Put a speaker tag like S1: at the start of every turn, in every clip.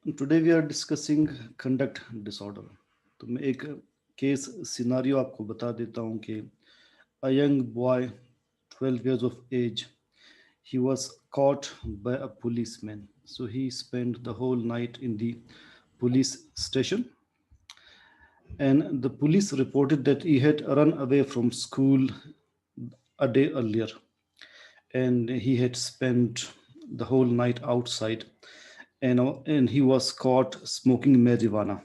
S1: Today we are discussing conduct disorder. तो मैं एक केस सिनारियो आपको बता देता हूँ कि a young boy 12 years of age, he was caught by a policeman, so he spent the whole night in the police station, and the police reported that he had run away from school a day earlier, and he had spent the whole night outside, and he was caught smoking marijuana.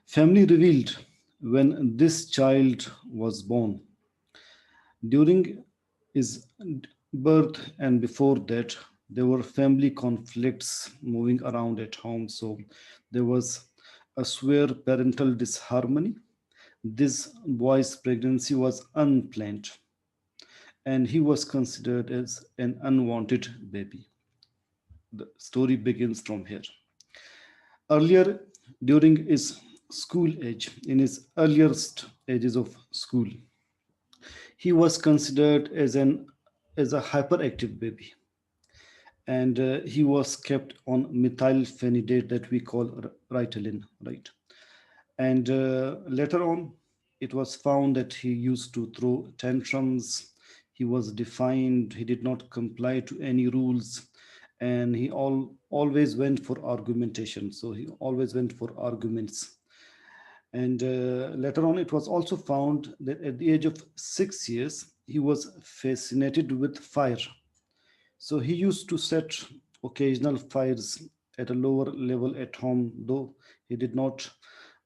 S1: Family revealed when this child was born. During his birth and before that, there were family conflicts moving around at home. So there was a severe parental disharmony. This boy's pregnancy was unplanned, and he was considered as an unwanted baby. The story begins from here. Earlier, during his school age, in his earliest ages of school, he was considered as a hyperactive baby, and he was kept on methylphenidate that we call Ritalin, right? And later on, it was found that he used to throw tantrums. He was defined. He did not comply to any rules, and he always went for argumentation. So he always went for arguments. And later on, it was also found that at the age of 6 years, he was fascinated with fire. So he used to set occasional fires at a lower level at home, though he did not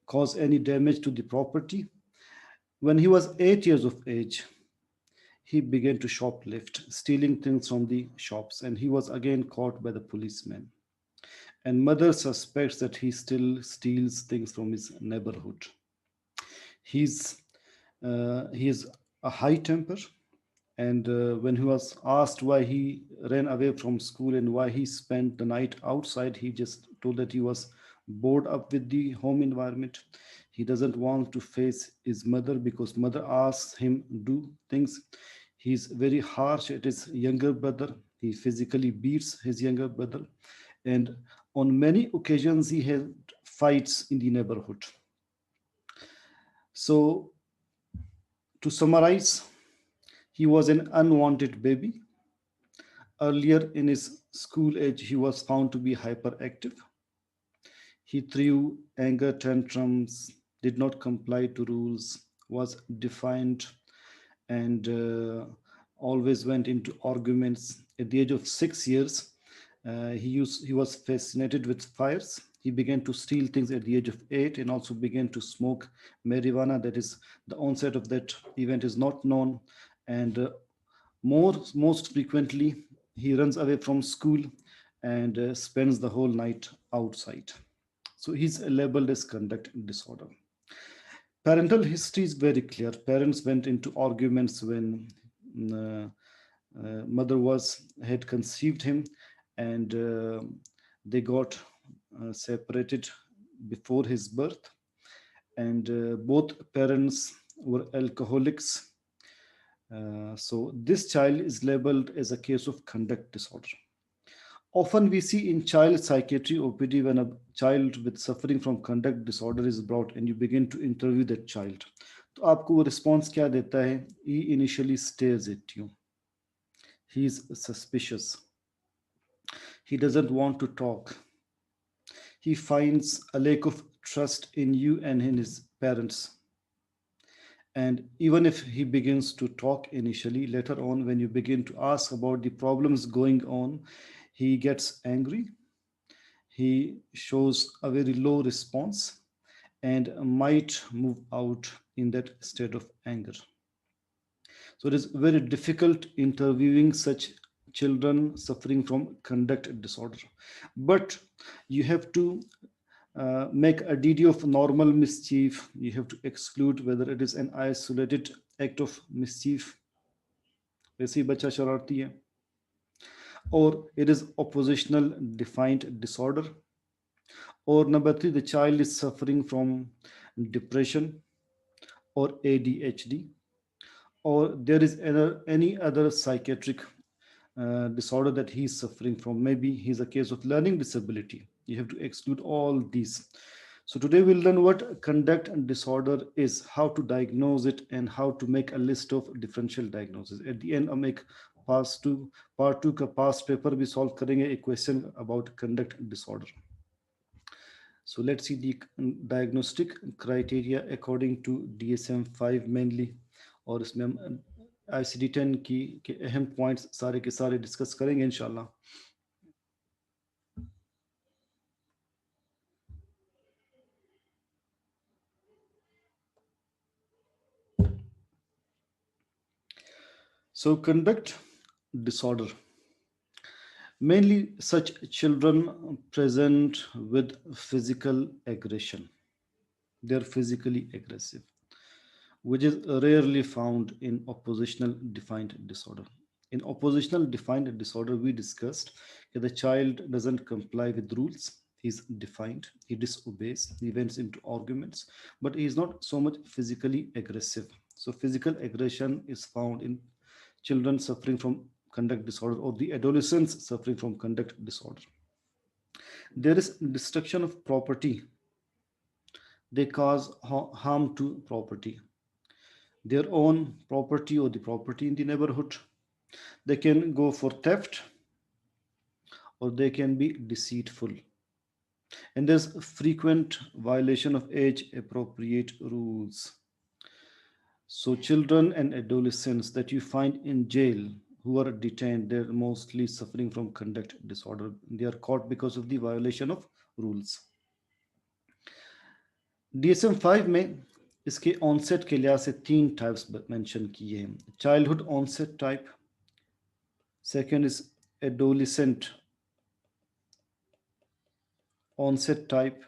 S1: cause any damage to the property. When he was 8 years of age, he began to shoplift, stealing things from the shops, and he was again caught by the policeman. And mother suspects that he still steals things from his neighborhood. He's he is a high temper, and when he was asked why he ran away from school and why he spent the night outside, he just told that he was bored up with the home environment. He doesn't want to face his mother because mother asks him do things. He's very harsh at his younger brother. He physically beats his younger brother, and on many occasions he had fights in the neighborhood. So to summarize, he was an unwanted baby. Earlier in his school age, he was found to be hyperactive. He threw anger tantrums, did not comply to rules, was defiant, and always went into arguments. At the age of 6 years, he was fascinated with fires. He began to steal things at the age of 8 and also began to smoke marijuana. That is, the onset of that event is not known. And most frequently, he runs away from school and spends the whole night outside. So he's labeled as conduct disorder. Parental history is very clear. Parents went into arguments when uh, mother was had conceived him, and they got separated before his birth, and both parents were alcoholics. So this child is labeled as a case of conduct disorder. Often we see in child psychiatry OPD when a child with suffering from conduct disorder is brought and you begin to interview that child. तो आपको वो response क्या देता है? He initially stares at you. He is suspicious. He doesn't want to talk. He finds a lack of trust in you and in his parents. And even if he begins to talk initially, later on, when you begin to ask about the problems going on, he gets angry. He shows a very low response and might move out in that state of anger. So it is very difficult interviewing such children suffering from conduct disorder. But you have to make a DD of normal mischief. You have to exclude whether it is an isolated act of mischief, वैसे ही बच्चा शरारती है, or it is oppositional defiant disorder, or number three, the child is suffering from depression or ADHD, or there is any other psychiatric disorder that he's suffering from. Maybe he's a case of learning disability. You have to exclude all these. So today we'll learn what conduct disorder is, how to diagnose it, and how to make a list of differential diagnosis. At the end, हम एक part two का past paper भी solve करेंगे, a question about conduct disorder. So let's see the diagnostic criteria according to DSM-5 mainly, और इसमें हम ICD-10 की के अहम पॉइंट्स सारे के सारे डिस्कस करेंगे इंशाल्लाह. So conduct disorder. Mainly such children present with physical aggression. They are physically aggressive, which is rarely found in oppositional defiant disorder. In oppositional defiant disorder, we discussed that the child doesn't comply with rules. He's defiant, he disobeys, he went into arguments, but he is not so much physically aggressive. So, physical aggression is found in children suffering from conduct disorder or the adolescents suffering from conduct disorder. There is destruction of property. They cause harm to property, their own property or the property in the neighborhood. They can go for theft or they can be deceitful. And there's frequent violation of age appropriate rules. So, children and adolescents that you find in jail who are detained, they're mostly suffering from conduct disorder. They are caught because of the violation of rules. DSM-5 में इसके onset के लिहाज से 3 types mention किए हैं. Childhood onset type, second is adolescent onset type,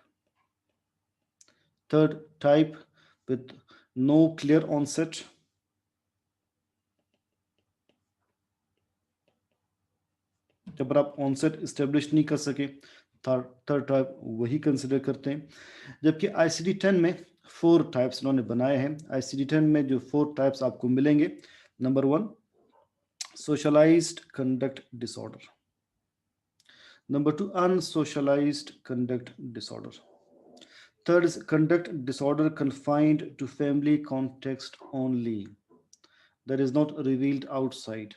S1: third type with no clear onset, जब आप onset establish नहीं कर सके थर्ड टाइप वही कंसिडर करते हैं. जबकि ICD-10 में 4 टाइप्स इन्होंने बनाए हैं. ICD-10 में जो 4 टाइप्स आपको मिलेंगे, number 1 socialized conduct disorder, number 2 unsocialized conduct disorder, third is conduct disorder confined to family context only, that is not revealed outside.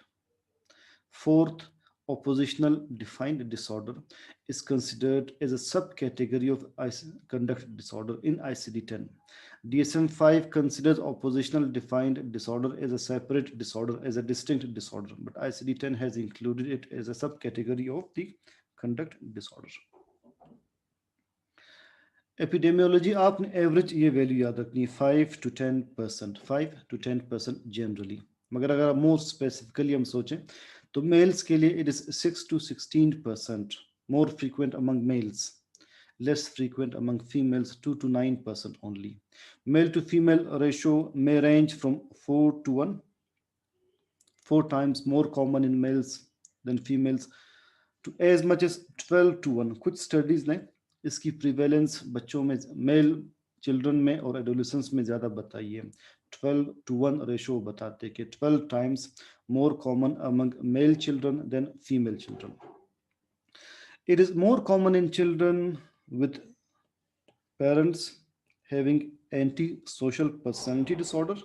S1: Fourth, oppositional defined disorder is considered as a subcategory of conduct disorder in ICD-10. DSM-5 considers oppositional defined disorder as a separate disorder, as a distinct disorder, but ICD-10 has included it as a subcategory of the conduct disorder. Epidemiology, आपने average ये value याद रखनी है 5 to 10%, 5 to 10% generally. मगर अगर more specifically हम सोचें तो मेल्स के लिए it is 6 to 16%, more frequent among males, less frequent among females, 2 to 9% only. Male to female ratio may range from 4 to 1, 4 times more common in males than females, to as much as 12 to 1. कुछ studies ने इसकी prevalence बच्चों में, mail children में और adolescence में ज़्यादा बताई है. 12 to 1 रेशो बताते कि 12 times more common among male children than female children. It is more common in children with parents having antisocial personality disorder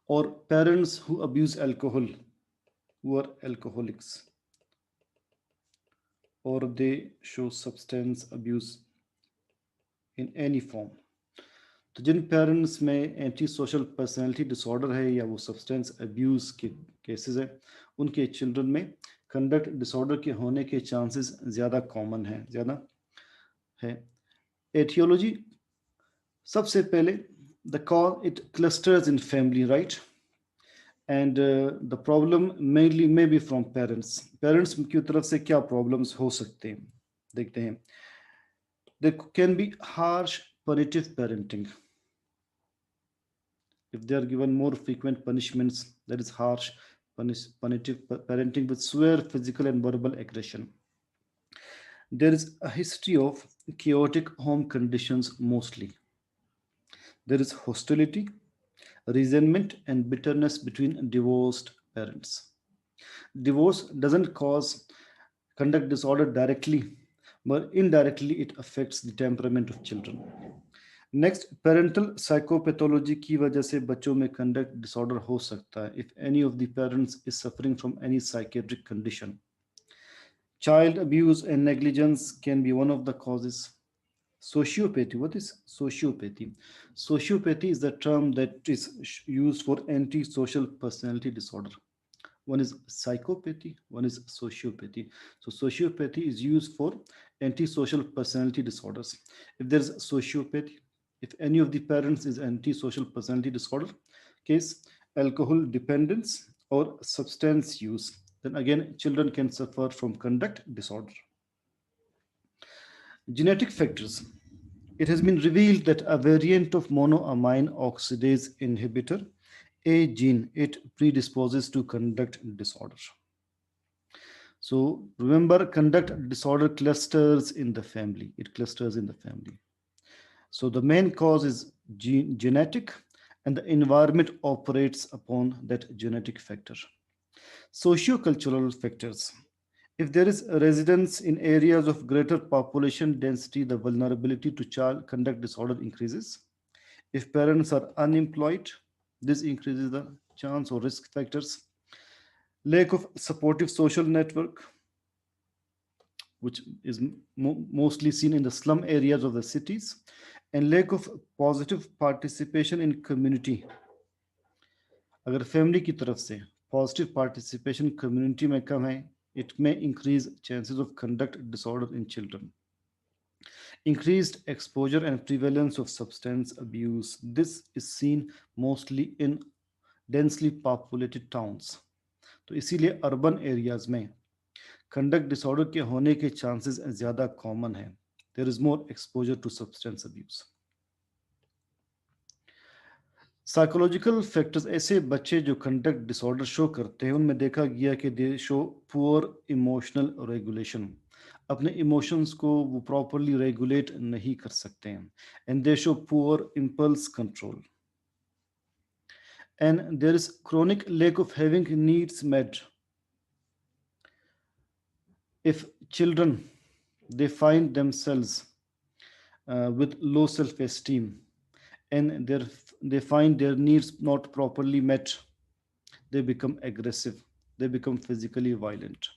S1: or parents who abuse alcohol, who are alcoholics, or they show substance abuse in any form. तो जिन parents में anti social personality disorder है या वो substance abuse के cases है, उनके children में conduct disorder के होने के चांसेस ज़्यादा कॉमन है, ज़्यादा है. एटियोलॉजी, सबसे पहले the cause it clusters in family, right, and the problem mainly may be from parents. Parents की तरफ से क्या प्रॉब्लम्स हो सकते हैं, देखते हैं. There can be harsh punitive parenting. If they are given more frequent punishments, that is harsh punitive parenting with severe physical and verbal aggression. There is a history of chaotic home conditions mostly. There is hostility, resentment and bitterness between divorced parents. Divorce doesn't cause conduct disorder directly, but indirectly it affects the temperament of children. Next parental psychopathology की वजह से बच्चों में conduct disorder हो सकता है if any of the parents is suffering from any psychiatric condition. Child abuse and negligence can be one of the causes. Sociopathy. What is sociopathy? Sociopathy is the term that is used for antisocial personality disorder. One is psychopathy, one is sociopathy. So, sociopathy is used for antisocial personality disorders. If there's sociopathy, if any of the parents is antisocial personality disorder case, alcohol dependence, or substance use, then again children can suffer from conduct disorder. Genetic factors. It has been revealed that a variant of monoamine oxidase inhibitor, A gene, it predisposes to conduct disorder. So remember, conduct disorder clusters in the family. It clusters in the family. So the main cause is genetic, and the environment operates upon that genetic factor. Sociocultural factors. If there is a residence in areas of greater population density, the vulnerability to child conduct disorder increases. If parents are unemployed, this increases the chance or risk factors. Lack of supportive social network, which is mostly seen in the slum areas of the cities, and lack of positive participation in community. अगर family की तरफ से positive participation community में कम है, it may increase chances of conduct disorder in children. Increased exposure and prevalence of substance abuse. This is seen mostly in densely populated towns. तो इसीलिए urban areas में conduct disorder के होने के chances ज़्यादा common है. There is more exposure to substance abuse. Psychological factors. ऐसे बच्चे जो कंडक्ट डिसऑर्डर शो करते हैं उनमें देखा गया कि दे शो पुअर इमोशनल रेगुलेशन. अपने इमोशंस को वो प्रॉपरली रेगुलेट नहीं कर सकते हैं. And they show poor impulse control. And there is chronic lack of having needs met. If children they find themselves with low self-esteem and they find their needs not properly met, they become aggressive, they become physically violent.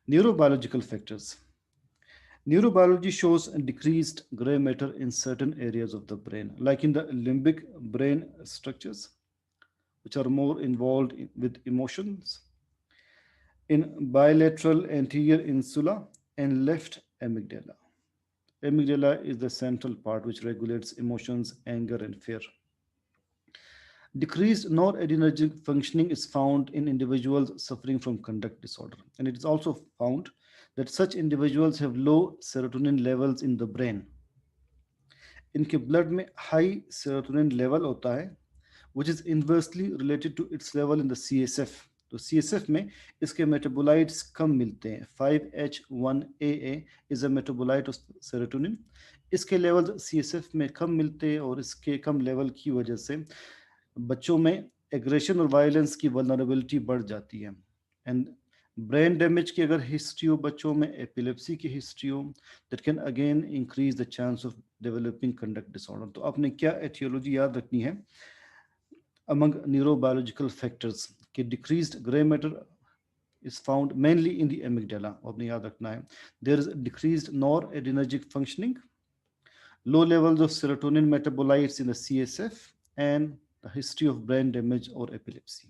S1: Neurobiological factors. Neurobiology shows decreased gray matter in certain areas of the brain, like in the limbic brain structures, which are more involved with emotions, in bilateral anterior insula and left amygdala. Amygdala is the central part which regulates emotions, anger, and fear. Decreased noradrenergic functioning is found in individuals suffering from conduct disorder. And it is also found that such individuals have low serotonin levels in the brain. इनके blood में high serotonin level होता है which is inversely related to its level in the CSF. तो CSF में इसके metabolites कम मिलते हैं. 5H1AA is a metabolite of serotonin. इसके लेवल CSF में कम मिलते हैं और इसके कम लेवल की वजह से बच्चों में एग्रेशन और वायलेंस की वल्नरेबिलिटी बढ़ जाती है. एंड ब्रेन डैमेज की अगर हिस्ट्री हो बच्चों में, एपिलेप्सी की हिस्ट्री हो, that can again increase the chance of developing conduct disorder. तो आपने क्या एथियोलॉजी याद रखनी है among neurobiological factors कि decreased gray matter is found mainly in the amygdala. आपने याद रखना है. There is decreased noradrenergic functioning, low levels of serotonin metabolites in the CSF, and the history of brain damage or epilepsy.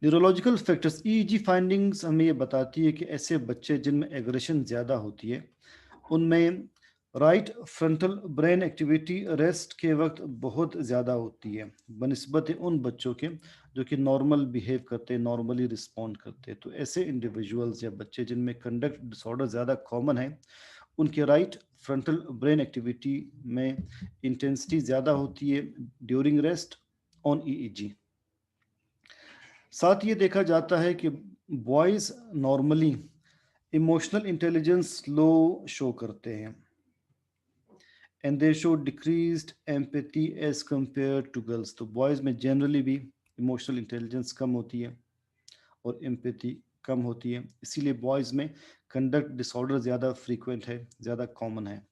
S1: Neurological factors. EEG findings हमें ये बताती है कि ऐसे बच्चे जिनमें एग्रेशन ज़्यादा होती है उनमें right frontal brain activity rest के वक्त बहुत ज़्यादा होती है बनिस्बत उन बच्चों के जो कि नॉर्मल बिहेव करते हैं, नॉर्मली रिस्पॉन्ड करते हैं. तो ऐसे इंडिविजुअल्स या बच्चे जिनमें कंडक्ट डिसऑर्डर ज़्यादा कॉमन है उनके राइट फ्रंटल ब्रेन एक्टिविटी में इंटेंसिटी ज़्यादा होती है ड्यूरिंग रेस्ट ऑन EEG. साथ ये देखा जाता है कि बॉयज़ नॉर्मली इमोशनल इंटेलिजेंस लो शो करते हैं and they show decreased empathy as compared to girls. तो बॉयज में जनरली भी इमोशनल इंटेलिजेंस कम होती है और एम्पैथी कम होती है, इसीलिए बॉयज में कंडक्ट डिसऑर्डर ज़्यादा फ्रीक्वेंट है, ज़्यादा कॉमन है.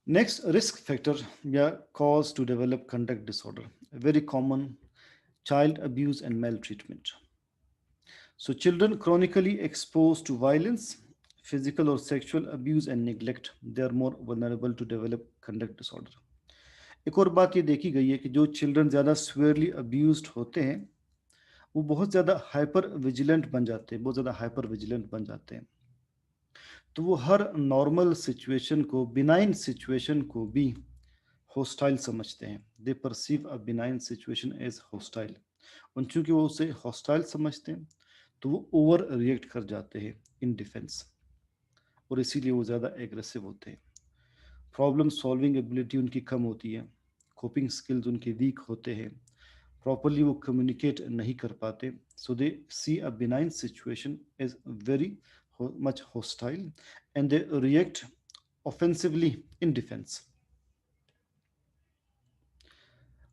S1: नेक्स्ट, रिस्क फैक्टर या cause to develop conduct disorder, very common, child abuse and maltreatment. So children chronically exposed to violence, physical or sexual abuse and neglect, they are more vulnerable to develop conduct disorder. एक और बात ये देखी गई है कि जो children ज़्यादा स्वेयरली अब्यूज्ड होते हैं वो बहुत ज़्यादा हाइपर विजिलेंट बन जाते हैं, बहुत ज़्यादा हाइपर विजिलेंट बन जाते हैं. तो वो हर नॉर्मल सिचुएशन को, बिनाइन सिचुएशन को भी हॉस्टाइल समझते हैं. They perceive a benign situation as hostile. और चूंकि वो उसे हॉस्टाइल समझते हैं तो वो ओवर रिएक्ट कर जाते हैं इन डिफेंस, और इसीलिए वो ज़्यादा एग्रेसिव होते हैं. प्रॉब्लम सॉल्विंग एबिलिटी उनकी कम होती है, कोपिंग स्किल्स उनके वीक होते हैं, प्रॉपरली वो कम्युनिकेट नहीं कर पाते. So they see a benign situation as very much hostile and they react offensively in defence.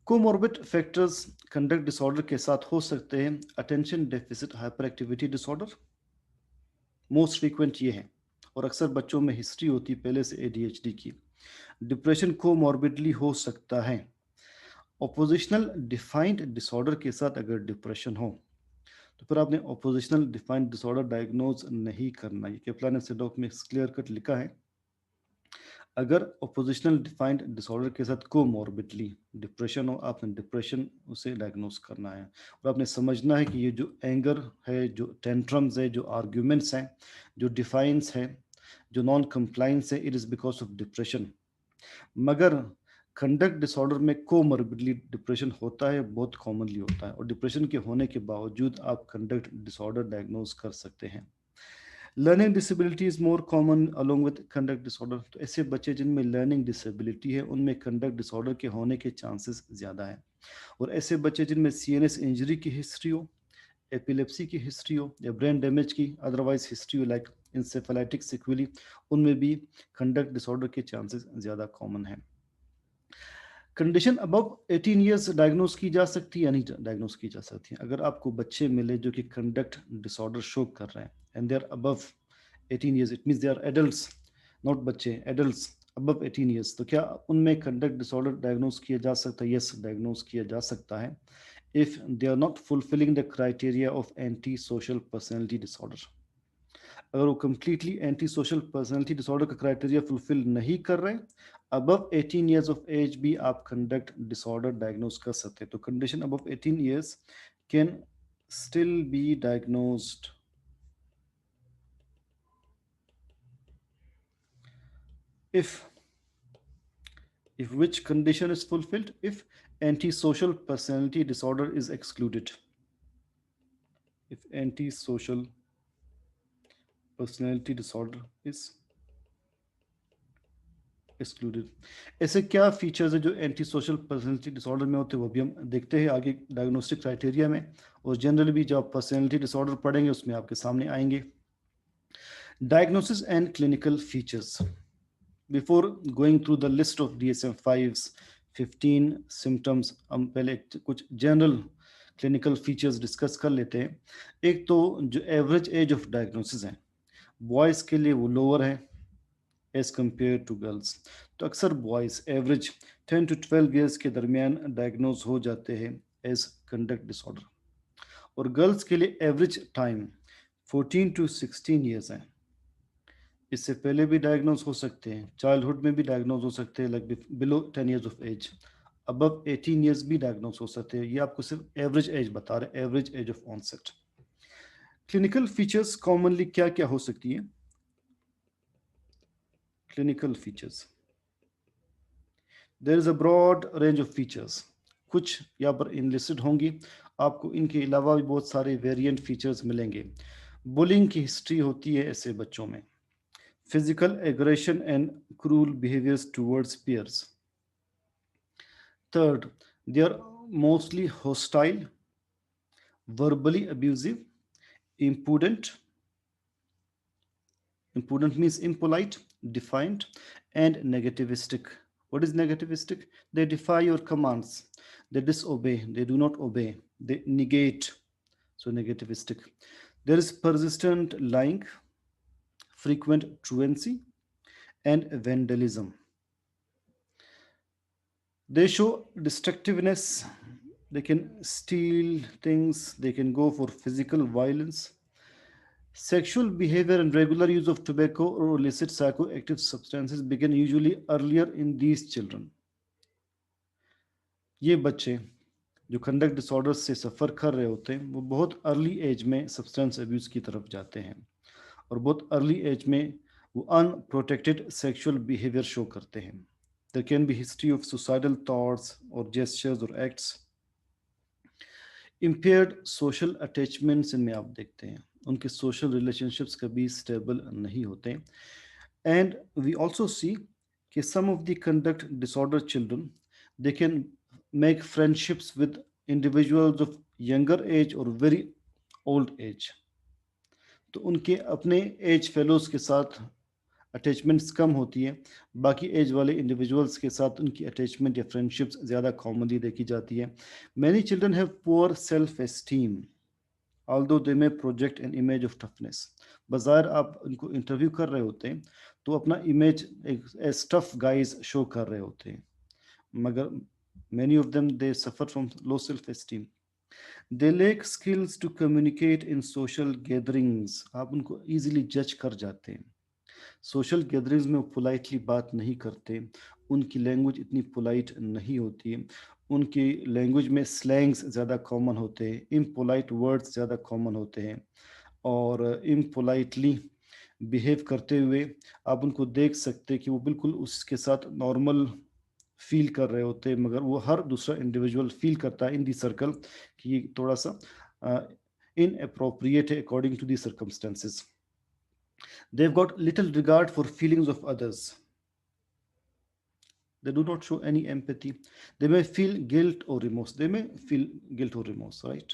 S1: Comorbid factors conduct disorder के साथ हो सकते हैं. Attention deficit hyperactivity disorder most frequent ये है, और अक्सर बच्चों में हिस्ट्री होती है पहले से ADHD की. डिप्रेशन कोमॉर्बिडली हो सकता है. ऑपोजिशनल डिफाइंड डिसऑर्डर के साथ अगर डिप्रेशन हो तो फिर आपने ऑपोजिशनल डिफाइंड डिसऑर्डर डायग्नोज नहीं करना. ये केपलान ने सेडोक में क्लियर कट लिखा है. अगर ऑपोजिशनल डिफाइंड डिसऑर्डर के साथ कोमॉर्बिडली डिप्रेशन हो, आपने डिप्रेशन उसे डायग्नोज करना है. और आपने समझना है कि ये जो एंगर है, जो टेंट्रम्स है, जो आर्ग्यूमेंट्स हैं, जो डिफाइंस है, जो नॉन कंप्लाइंस है, it is because of depression. मगर कंडक्ट डिसऑर्डर में कोमॉर्बिडली डिप्रेशन होता है, बहुत कॉमनली होता है, और डिप्रेशन के होने के बावजूद आप कंडक्ट डिसऑर्डर डायग्नोज कर सकते हैं. Learning disability is more common along with conduct disorder. तो ऐसे बच्चे जिनमें लर्निंग डिसेबिलिटी है उनमें कंडक्ट डिसऑर्डर के होने के चांसेस ज़्यादा हैं. और ऐसे बच्चे जिनमें CNS इंजरी की हिस्ट्री हो, एपिलेप्सी की हिस्ट्री हो, या ब्रेन डैमेज की अदरवाइज हिस्ट्री हो लाइक इंसेफेलाइटिक सिक्विली, उनमें भी कंडक्ट डिसऑर्डर के चांसेस ज़्यादा कॉमन हैं. कंडीशन अबव 18 ईयर्स डायग्नोज की जा सकती है या नहीं डायग्नोज की जा सकती है. अगर आपको बच्चे मिले जो कि कंडक्ट डिसऑर्डर शो कर रहे हैं and they are above 18 years, it means they are adults, not बच्चे, एडल्ट्स अबव 18 ईयर्स, तो क्या उनमें कंडक्ट डिसऑर्डर डायग्नोज किया जा सकता है? यस, डायग्नोज किया जा सकता है if they are not fulfilling the criteria of anti social personality disorder. अगर वो completely anti social personality disorder का क्राइटेरिया फुलफिल नहीं कर रहे, अबव 18 ईयर्स ऑफ एज भी आप कंडक्ट डिसऑर्डर डायग्नोज कर सकते हैं. तो condition above 18 years can still be diagnosed if which condition is fulfilled, if antisocial personality disorder is excluded. If antisocial personality disorder is excluded. ऐसे क्या features है जो एंटी सोशल पर्सनैलिटी डिसऑर्डर में होते हैं, वो भी हम देखते हैं आगे डायग्नोस्टिक क्राइटेरिया में, और जनरली भी जब पर्सनैलिटी डिसऑर्डर पढ़ेंगे उसमें आपके सामने आएंगे. Diagnosis and clinical features. Before going through the list of DSM-5's 15 symptoms, हम पहले कुछ जनरल क्लिनिकल फीचर्स डिस्कस कर लेते हैं. एक तो जो एवरेज एज ऑफ डायग्नोसिस है, बॉयज़ के लिए वो लोअर है एज कम्पेयर टू गर्ल्स. तो अक्सर बॉयज़ एवरेज 10 to 12 ईयर्स के दरमियान डायग्नोज हो जाते हैं एज कंडक्ट डिसऑर्डर, और गर्ल्स के लिए एवरेज टाइम 14 to 16 ईयर्स है. इससे पहले भी डायग्नोज हो सकते हैं, चाइल्डहुड में भी डायग्नोज हो सकते हैं, like below 10 years of age, above 18 years भी डायग्नोज हो सकते हैं. ये आपको सिर्फ एवरेज एज बता रहे हैं, average age of onset. Clinical features commonly क्या क्या हो सकती है? Clinical features, there is a broad range of features. कुछ यहाँ पर इनलिस्टेड होंगी, आपको इनके अलावा भी बहुत सारे वेरिएंट फीचर्स मिलेंगे. बुलिंग की हिस्ट्री होती है ऐसे बच्चों में. Physical aggression and cruel behaviors towards peers. Third, they are mostly hostile, verbally abusive, impudent, Imprudent means impolite, defiant, and negativistic. What is negativistic? They defy your commands, they disobey, they do not obey, they negate. So, negativistic. There is persistent lying, frequent truancy, and vandalism. They show destructiveness. They can steal things, they can go for physical violence. Sexual behavior and regular use of tobacco or illicit psychoactive substances begin usually earlier in these children. ये बच्चे जो conduct disorders से सफ़र कर रहे होते हैं वो बहुत अर्ली एज में सब्सटेंस अब्यूज़ की तरफ जाते हैं और बहुत अर्ली एज में वो अनप्रोटेक्टेड सेक्सुअल बिहेवियर शो करते हैं. There can be history of suicidal thoughts और जेस्चर्स और एक्ट्स. इम्पेयर्ड सोशल अटैचमेंट्स इनमें आप देखते हैं, उनके सोशल रिलेशनशिप्स कभी स्टेबल नहीं होते. एंड वी ऑल्सो सी कि some of the conduct disorder children they can make friendships with individuals of younger age और वेरी ओल्ड एज. तो उनके अपने एज फेलोज के साथ अटैचमेंट्स कम होती है, बाकी एज वाले इंडिविजुअल्स के साथ उनकी अटैचमेंट या फ्रेंडशिप्स ज़्यादा कॉमनली देखी जाती है. Many children have poor self esteem although they may project an image of toughness. बाजार आप उनको इंटरव्यू कर रहे होते हैं तो अपना इमेज एक टफ गाइज शो कर रहे होते हैं, मगर many of them they suffer from low self esteem. They lack skills to communicate in social gatherings. आप उनको easily जज कर जाते हैं. सोशल गैदरिंग्स में वो पोलाइटली बात नहीं करते, उनकी लैंग्वेज इतनी पोलाइट नहीं होती, उनकी लैंग्वेज में स्लैंग्स ज़्यादा कॉमन होते हैं, इम्पोलाइट वर्ड्स ज़्यादा कॉमन होते हैं और इम्पोलाइटली बिहेव करते हुए आप उनको देख सकते हैं कि वो बिल्कुल उसके साथ नॉर्मल फील कर रहे होते हैं, मगर वो हर दूसरा इंडिविजुअल फील करता है इन दी सर्कल कि ये थोड़ा सा इनअप्रोप्रिएट है according to the circumstances. They've got little regard for feelings of others. They do not show any empathy. They may feel guilt or remorse. They may feel guilt or remorse, right?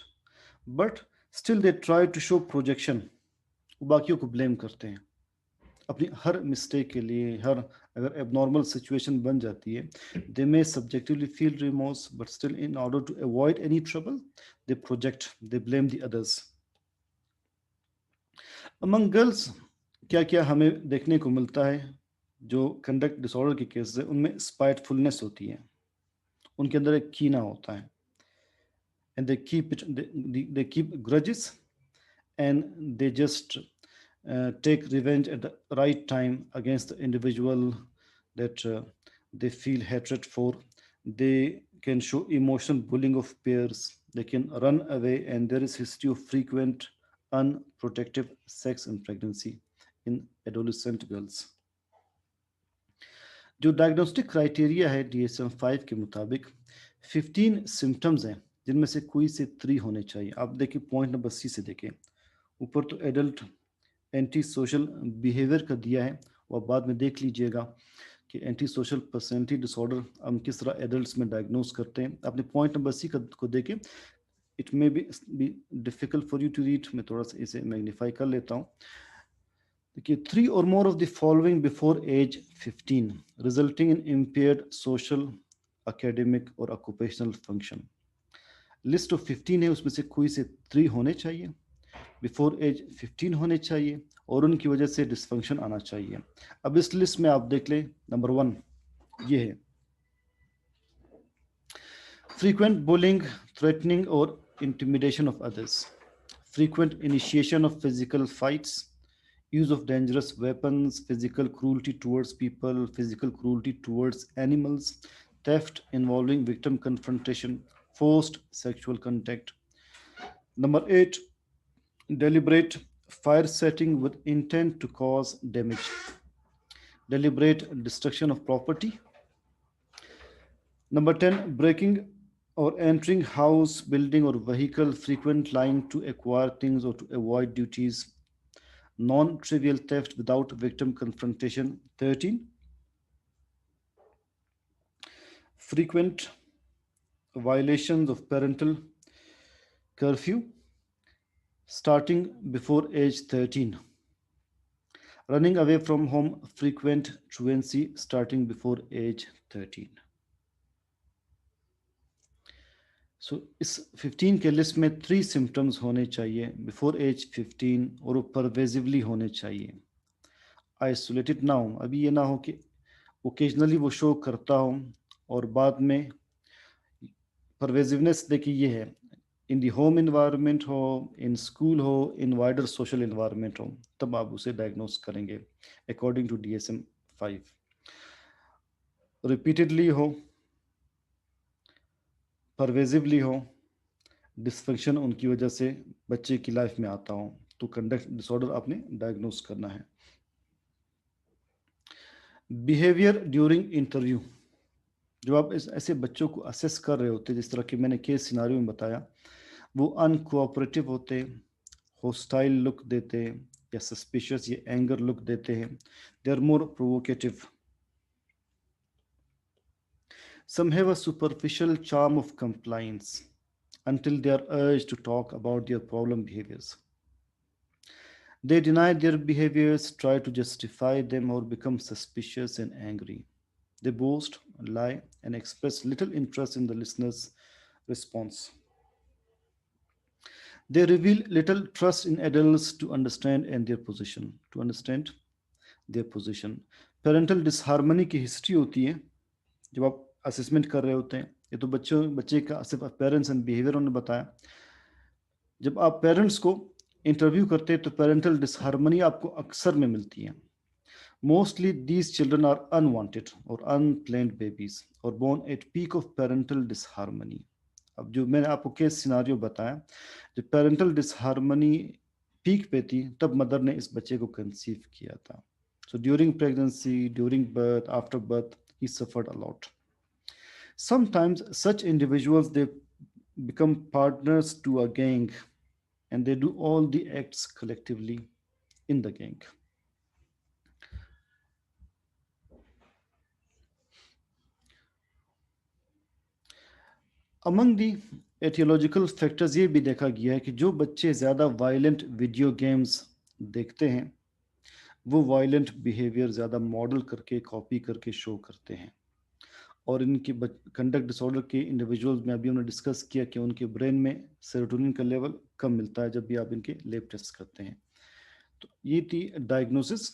S1: But still they try to show projection. वो बाकियों को blame करते हैं अपनी हर mistake के लिए. हर अगर abnormal situation बन जाती है, they may subjectively feel remorse, but still in order to avoid any trouble, they project, they blame the others. Among girls, क्या क्या हमें देखने को मिलता है जो कंडक्ट डिसऑर्डर के केस है, उनमें स्पाइटफुलनेस होती है, उनके अंदर एक कीना होता है. And they keep grudges and they just take revenge at the right time against the individual that they feel hatred for. They can show emotional bullying of peers. They can run away, and there is history of frequent unprotected sex and pregnancy in adolescent girls. जो diagnostic criteria है DSM-5 के मुताबिक 15 symptoms हैं जिनमें से कोई से 3 होने चाहिए. आप देखिए पॉइंट नंबर सी से देखें, ऊपर तो एडल्ट एंटी सोशल बिहेवियर का दिया है, और बाद में देख लीजिएगा कि एंटी सोशल पर्सनैलिटी डिसऑर्डर हम किस तरह एडल्ट्स में डायग्नोज करते हैं. आपने पॉइंट नंबर सी को देखें. It may be difficult for you to read. मैं थोड़ा सा इसे मैग्नीफाई कर लेता हूँ. देखिए, 3 or more of the following before age 15 resulting in impaired social, academic और occupational function. लिस्ट ऑफ 15 है, उसमें से कोई से 3 होने चाहिए, बिफोर एज 15 होने चाहिए और उनकी वजह से डिसफंक्शन आना चाहिए. अब इस लिस्ट में आप देख लें, नंबर 1 ये है फ्रीक्वेंट बुलिंग, थ्रेटनिंग और intimidation of others, frequent initiation of physical fights, use of dangerous weapons, physical cruelty towards people, physical cruelty towards animals, theft involving victim confrontation, forced sexual contact. Number 8, deliberate fire setting with intent to cause damage, deliberate destruction of property. Number 10, breaking or entering house, building or vehicle, frequent lying to acquire things or to avoid duties, non-trivial theft without victim confrontation. 13, frequent violations of parental curfew starting before age 13. running away from home, frequent truancy starting before age 13. सो इस 15 के list में 3 symptoms होने चाहिए before as 15 और वो परवेजिवली होने चाहिए। Isolated ना हो, अभी ये ना हो कि ओकेजनली वो शो करता हो और बाद में परवेजिवनेस देखिए ये है इन दी होम इन्वायरमेंट हो, इन स्कूल हो, इन वाइडर सोशल इन्वायरमेंट हो, तब आप उसे डायग्नोस करेंगे अकॉर्डिंग टू DSM-5। रिपीटेडली हो, परवेजिवली हो, डिसफंक्शन उनकी वजह से बच्चे की लाइफ में आता हो, तो कंडक्ट डिसऑर्डर आपने डायग्नोस करना है। बिहेवियर ड्यूरिंग इंटरव्यू, जब आप ऐसे बच्चों को असेस कर रहे होते, जिस तरह की मैंने केस सिनारियो में बताया, वो अनकोऑपरेटिव होते, होस्टाइल लुक देते या सस्पिशियस या एंगर लुक देते हैं, they are more provocative, some have a superficial charm of compliance until they are urged to talk about their problem behaviors. They deny their behaviors, try to justify them, or become suspicious and angry. They boast, lie, and express little interest in the listener's response. They reveal little trust in adults to understand and their position. To understand their position. Parental disharmony की history होती है जब आप assessment कर रहे होते हैं। ये तो बच्चे का सिर्फ पेरेंट्स एंड बिहेवियर उन्होंने बताया। जब आप पेरेंट्स को इंटरव्यू करते हैं तो पेरेंटल डिसहार्मनी आपको अक्सर में मिलती है। Mostly these children are unwanted or unplanned babies or born at peak of parental disharmony. अब जो मैंने आपको केस सिनारियो बताया, जब पेरेंटल डिसहार्मनी पीक पे थी तब मदर ने इस बच्चे को कंसीव किया था। So during pregnancy, during birth, after birth, he suffered a lot. Sometimes such individuals they become partners to a gang and they do all the acts collectively in the gang. Among the aetiological factors ये भी देखा गया है कि जो बच्चे ज़्यादा violent video games देखते हैं वो वायलेंट बिहेवियर ज़्यादा मॉडल करके कॉपी करके शो करते हैं। और इनके कंडक्ट डिसऑर्डर के इंडिविजुअल्स में अभी हमने डिस्कस किया कि उनके ब्रेन में सेरोटोनिन का लेवल कम मिलता है जब भी आप इनके लैब टेस्ट करते हैं। तो ये थी डायग्नोसिस